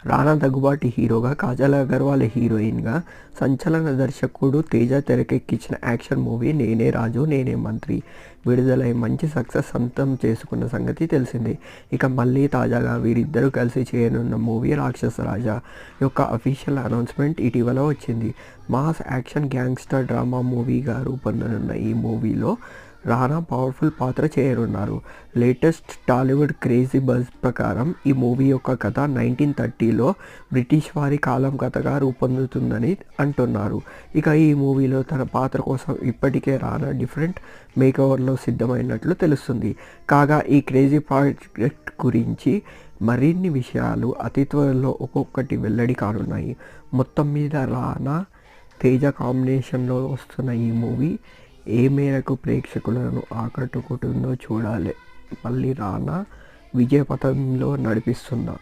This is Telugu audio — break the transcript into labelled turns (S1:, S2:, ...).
S1: రానా దగ్గుబాటి హీరోగా, కాజల్ అగర్వాల్ హీరోయిన్గా, సంచలన దర్శకుడు తేజ తెరకెక్కించిన యాక్షన్ మూవీ 'నేనే రాజు నేనే మంత్రి' విడుదలై మంచి సక్సెస్ సొంతం చేసుకున్న సంగతి తెలిసిందే. ఇక మళ్ళీ తాజాగా వీరిద్దరూ కలిసి చేయనున్న మూవీ 'రాక్షస రాజా' యొక్క అఫీషియల్ అనౌన్స్మెంట్ ఇటీవల వచ్చింది. మాస్ యాక్షన్ గ్యాంగ్స్టర్ డ్రామా మూవీగా రూపొందనున్న ఈ మూవీలో రానా పవర్ఫుల్ పాత్ర చేయనున్నారు. లేటెస్ట్ టాలీవుడ్ క్రేజీ బజ్ ప్రకారం ఈ మూవీ యొక్క కథ 1930లో బ్రిటిష్ వారి కాలం కథగా రూపొందుతుందని అంటున్నారు. ఇక ఈ మూవీలో తన పాత్ర కోసం ఇప్పటికే రానా డిఫరెంట్ మేకోవర్లో సిద్ధమైనట్లు తెలుస్తుంది. కాగా ఈ క్రేజీ ప్రాజెక్ట్ గురించి మరిన్ని విషయాలు అతి త్వరలో ఒక్కొక్కటి వెల్లడి కానున్నాయి. మొత్తం మీద రానా తేజ కాంబినేషన్లో వస్తున్న ఈ మూవీ ఏ మేరకు ప్రేక్షకులను ఆకట్టుకుంటుందో చూడాలి. మళ్ళీ రానా విజయపథంలో నడిపిస్తుందా?